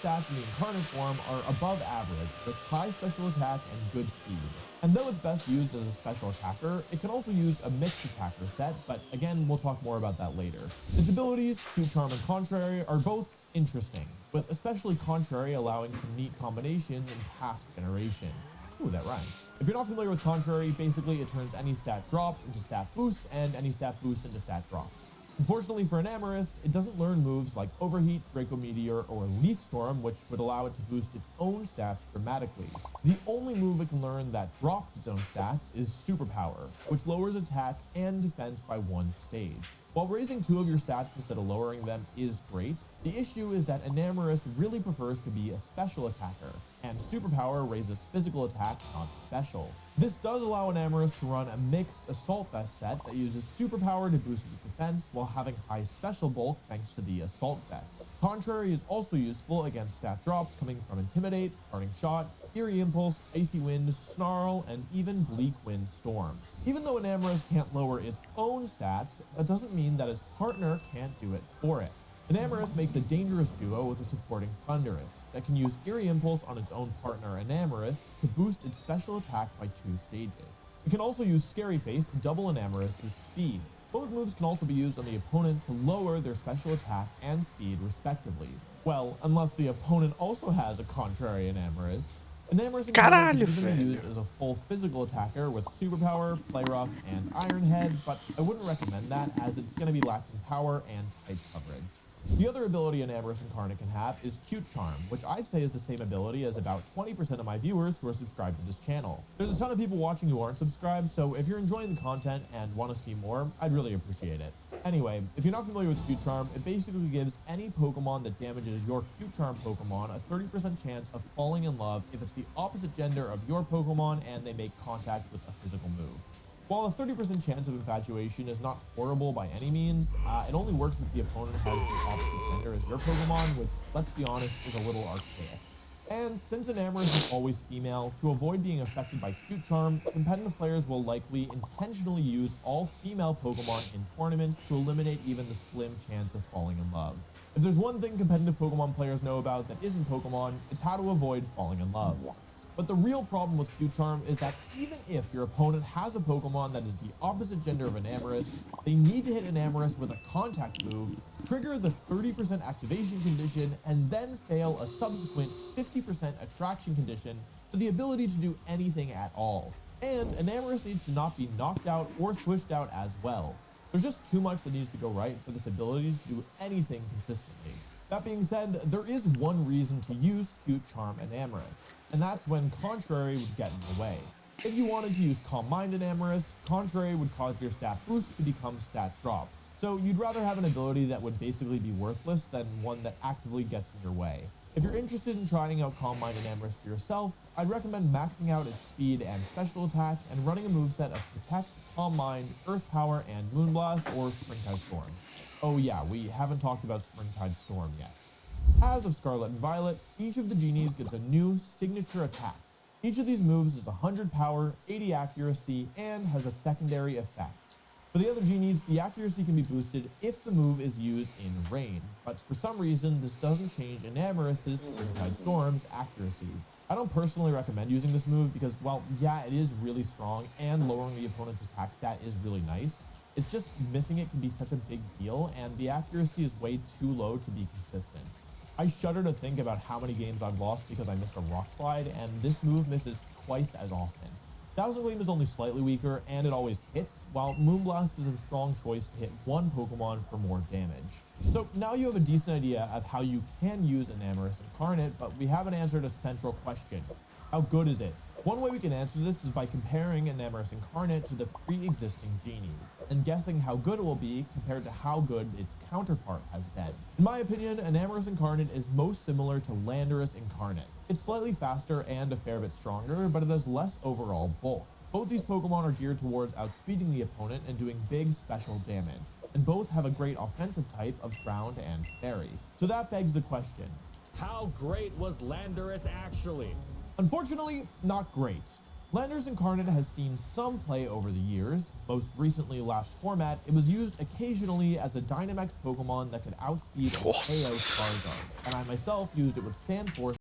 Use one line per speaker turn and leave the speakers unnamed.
stats in the incarnate form are above average, with high special attack and good speed. And though it's best used as a special attacker, it can also use a mixed attacker set, but again, we'll talk more about that later. Its abilities, Q-Charm and Contrary, are both interesting, with especially Contrary allowing some neat combinations in past generation. Ooh, that rhymes. If you're not familiar with Contrary, basically it turns any stat drops into stat boosts and any stat boosts into stat drops. Unfortunately for an Amarist, it doesn't learn moves like Overheat, Draco Meteor, or Leaf Storm, which would allow it to boost its own stats dramatically. The only move it can learn that drops its own stats is Superpower, which lowers attack and defense by one stage. While raising two of your stats instead of lowering them is great, the issue is that an Amarist really prefers to be a special attacker, and Superpower raises physical attack, not special. This does allow an Amarist to run a mixed Assault Vest set that uses Superpower to boost its defense while having high special bulk thanks to the Assault Vest. Contrary is also useful against stat drops coming from Intimidate, Parting Shot, Eerie Impulse, Icy Wind, Snarl, and even Bleak Wind Storm. Even though an Amarist can't lower its own stats, that doesn't mean that its partner can't do it for it. An Amarist makes a dangerous duo with a supporting Thunderous that can use Eerie Impulse on its own partner, an Amarist, to boost its special attack by 2 stages. It can also use Scary Face to double an Amarist's speed. Both moves can also be used on the opponent to lower their special attack and speed respectively. Well, unless the opponent also has a Contrarian Amarist. An Amarist Incarnate
Caralho,
can even be
velho.
used as a full physical attacker with Superpower, Play Rough, and Iron Head, but I wouldn't recommend that as it's going to be lacking power and type coverage. The other ability an Amarist Incarnate can have is Q-Charm, which I'd say is the same ability as about 20% of my viewers who are subscribed to this channel. There's a ton of people watching who aren't subscribed, so if you're enjoying the content and want to see more, I'd really appreciate it. Anyway, if you're not familiar with Q-Charm, it basically gives any Pokemon that damages your Q-Charm Pokemon a 30% chance of falling in love if it's the opposite gender of your Pokemon and they make contact with a physical move. While a 30% chance of infatuation is not horrible by any means, it only works if the opponent has the opposite gender as your Pokemon, which, let's be honest, is a little archaic. And since an Amarist is always female, to avoid being affected by Q-Charm, competitive players will likely intentionally use all female Pokemon in tournaments to eliminate even the slim chance of falling in love. If there's one thing competitive Pokemon players know about that isn't Pokemon, it's how to avoid falling in love. But the real problem with Q-Charm is that even if your opponent has a Pokemon that is the opposite gender of an Amarist, they need to hit an Amarist with a contact move, trigger the 30% activation condition, and then fail a subsequent 50% attraction condition for the ability to do anything at all. And an Amarist needs to not be knocked out or switched out as well. There's just too much that needs to go right for this ability to do anything consistently. That being said, there is one reason to use Q-Charm and Amarist, and that's when Contrary would get in the way. If you wanted to use Calm Mind and Amarist, Contrary would cause your stat boosts to become stat drops. So you'd rather have an ability that would basically be worthless than one that actively gets in your way. If you're interested in trying out Calm Mind and Amarist for yourself, I'd recommend maxing out its speed and special attack and running a moveset of Protect, Calm Mind, Earth Power, and Moonblast or Springtide Storm. Oh yeah, we haven't talked about Springtide Storm yet. As of Scarlet and Violet, each of the genies gets a new signature attack. Each of these moves is 100 power, 80 accuracy, and has a secondary effect. For the other genies, the accuracy can be boosted if the move is used in rain, but for some reason this doesn't change an Amarist's Springtide Storm's accuracy. I don't personally recommend using this move because, well, yeah, it is really strong and lowering the opponent's attack stat is really nice. It's just missing it can be such a big deal, and the accuracy is way too low to be consistent. I shudder to think about how many games I've lost because I missed a Rock Slide, and this move misses twice as often. Thousand Gleam is only slightly weaker, and it always hits, while Moonblast is a strong choice to hit one Pokemon for more damage. So now you have a decent idea of how you can use an Amarist Incarnate, but we haven't answered a central question. How good is it? One way we can answer this is by comparing an Amarist Incarnate to the pre-existing genies, and guessing how good it will be compared to how good its counterpart has been. In my opinion, an Amarist Incarnate is most similar to Landorus Incarnate. It's slightly faster and a fair bit stronger, but it has less overall bulk. Both these Pokemon are geared towards outspeeding the opponent and doing big special damage, and both have a great offensive type of Ground and Fairy. So that begs the question,
How great was Landorus actually?
unfortunately, not great. Landers Incarnate has seen some play over the years. Most recently last format, it was used occasionally as a Dynamax Pokemon that could outspeed and KO Charizard, and I myself used it with Sandforce